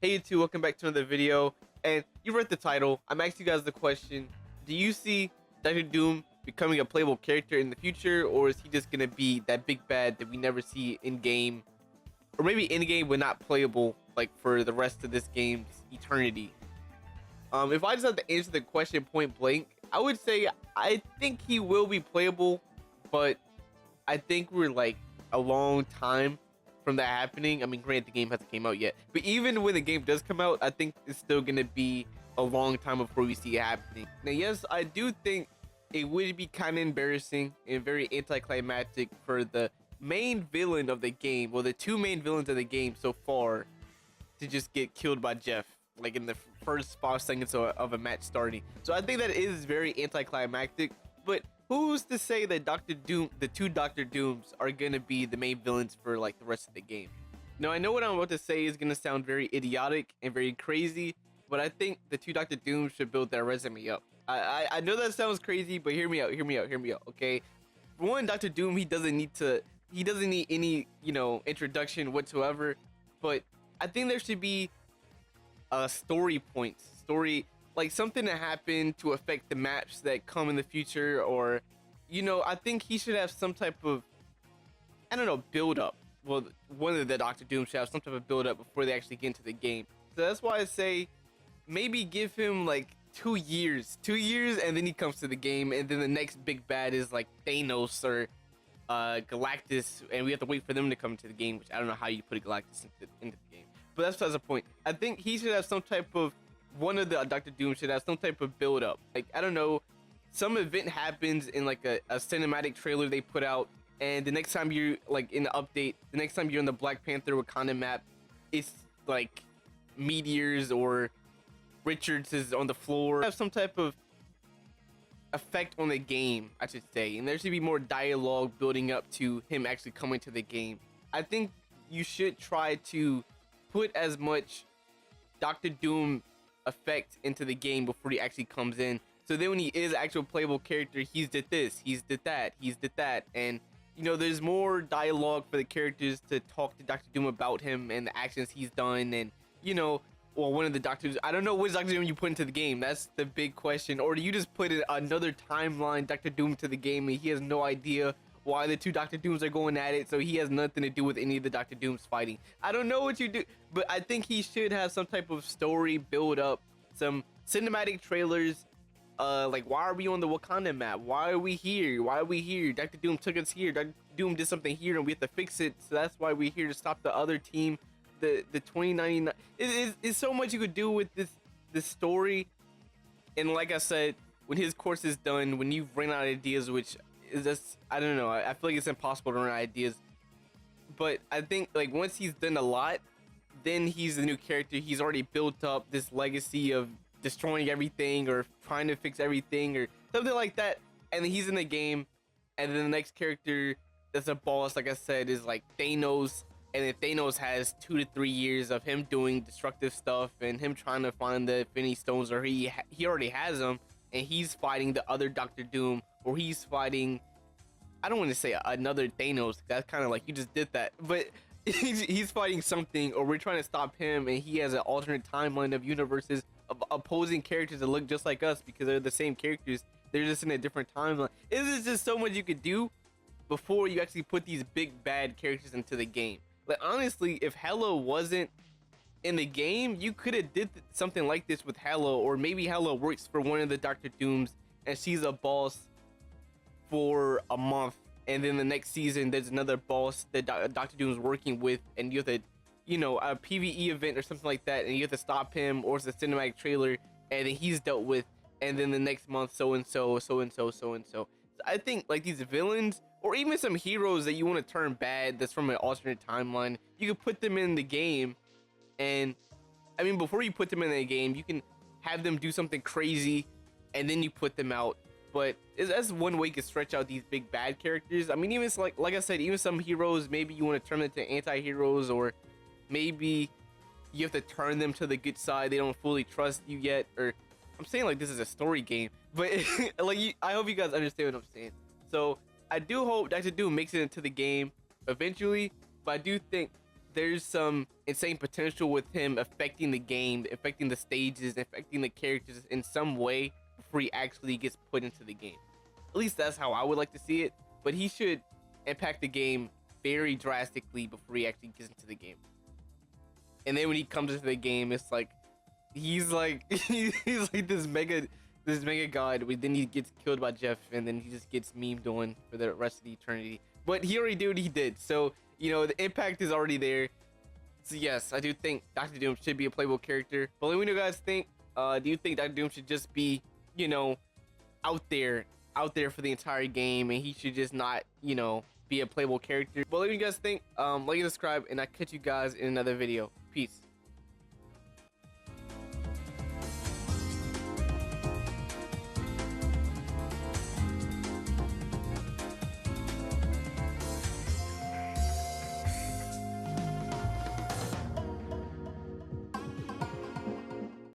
Hey YouTube, welcome back to another video. And you read the title. I'm asking you guys the question: do you see Doctor Doom becoming a playable character in the future, or is he just gonna be that big bad that we never see in game, or maybe in game but not playable like for the rest of this game's eternity? If I just have to answer the question point blank, I would say I think he will be playable, but I think we're like a long time from that happening. I mean, granted, the game hasn't came out yet, but even when the game does come out, I think it's still gonna be a long time before we see it happening. Now, yes, I do think it would be kind of embarrassing and very anticlimactic for the main villain of the game, well, the two main villains of the game so far, to just get killed by Jeff, like in the first 5 seconds of a match starting. So I think that is very anticlimactic, but who's to say that Doctor Doom, the two Doctor Dooms, are gonna be the main villains for like the rest of the game? Now, I know what I'm about to say is gonna sound very idiotic and very crazy, but I think the two Doctor Dooms should build their resume up. I know that sounds crazy, but hear me out, okay? For one, Doctor Doom, he doesn't need any, introduction whatsoever, but I think there should be story points, like something that happened to affect the maps that come in the future, or I think he should have some type of, I don't know, build up. Well, one of the Doctor Doom should have some type of build up before they actually get into the game. So that's why I say maybe give him like 2 years, and then he comes to the game, and then the next big bad is like Thanos or Galactus, and we have to wait for them to come to the game, which I don't know how you put Galactus into the game. But that's besides the point. I think he should have some type of, one of the Doctor Doom should have some type of build up. Like, I don't know, some event happens in like a cinematic trailer they put out, and the next time you're like in the update, the next time you're on the Black Panther Wakanda map, it's like meteors or Richards is on the floor. Have some type of effect on the game, I should say, and there should be more dialogue building up to him actually coming to the game. I think you should try to put as much Doctor Doom effect into the game before he actually comes in, so then when he is actual playable character, he's did this, he's did that, and there's more dialogue for the characters to talk to Doctor Doom about him and the actions he's done, and well, one of the Doctors, I don't know which Doctor Doom you put into the game. That's the big question. Or do you just put in another timeline Doctor Doom to the game and he has no idea why the two Doctor Dooms are going at it, so he has nothing to do with any of the Doctor Dooms fighting? I don't know what you do, but I think he should have some type of story build up, some cinematic trailers, like, why are we on the Wakanda map? Why are we here? Doctor Doom took us here. Doctor Doom did something here and we have to fix it, so that's why we're here to stop the other team. The 2099, it's so much you could do with this story. And like I said, when his course is done, when you've run out of ideas, which is just, I don't know, I feel like it's impossible to run out of ideas, but I think like once he's done a lot, then he's the new character. He's already built up this legacy of destroying everything or trying to fix everything or something like that, and then he's in the game, and then the next character that's a boss, like I said, is like Thanos. And if Thanos has 2 to 3 years of him doing destructive stuff and him trying to find the Infinity Stones, or he already has them, and he's fighting the other Doctor Doom, or he's fighting, I don't want to say another Thanos, that's kind of like you just did that, but he's fighting something, or we're trying to stop him, and he has an alternate timeline of universes of opposing characters that look just like us because they're the same characters, they're just in a different timeline. There's just so much you could do before you actually put these big bad characters into the game. Like, honestly, if Hello wasn't in the game, you could have did something like this with Hello, or maybe Hello works for one of the Doctor Dooms and she's a boss for a month, and then the next season there's another boss that Doctor Doom's working with, and you have to, a PvE event or something like that, and you have to stop him, or it's a cinematic trailer, and then he's dealt with, and then the next month so and so. So I think like these villains, or even some heroes that you want to turn bad that's from an alternate timeline, you could put them in the game. And I mean, before you put them in the game, you can have them do something crazy and then you put them out. But that's one way you can stretch out these big bad characters. I mean, even like I said, even some heroes, maybe you want to turn them into anti-heroes, or maybe you have to turn them to the good side. They don't fully trust you yet, or I'm saying like this is a story game, but like I hope you guys understand what I'm saying. So I do hope Doctor Doom makes it into the game eventually, but I do think there's some insane potential with him affecting the game, affecting the stages, affecting the characters in some way before he actually gets put into the game. At least that's how I would like to see it. But he should impact the game very drastically before he actually gets into the game. And then when he comes into the game, it's like he's like he's like this mega god. But then he gets killed by Jeff, and then he just gets memed on for the rest of the eternity. But he already did what he did, so you know the impact is already there. So yes, I do think Doctor Doom should be a playable character. But let me know what you guys think. Do you think Doctor Doom should just be, you know, out there for the entire game, and he should just not, you know, be a playable character? But let me know what you guys think. Like and subscribe, and I'll catch you guys in another video. Peace.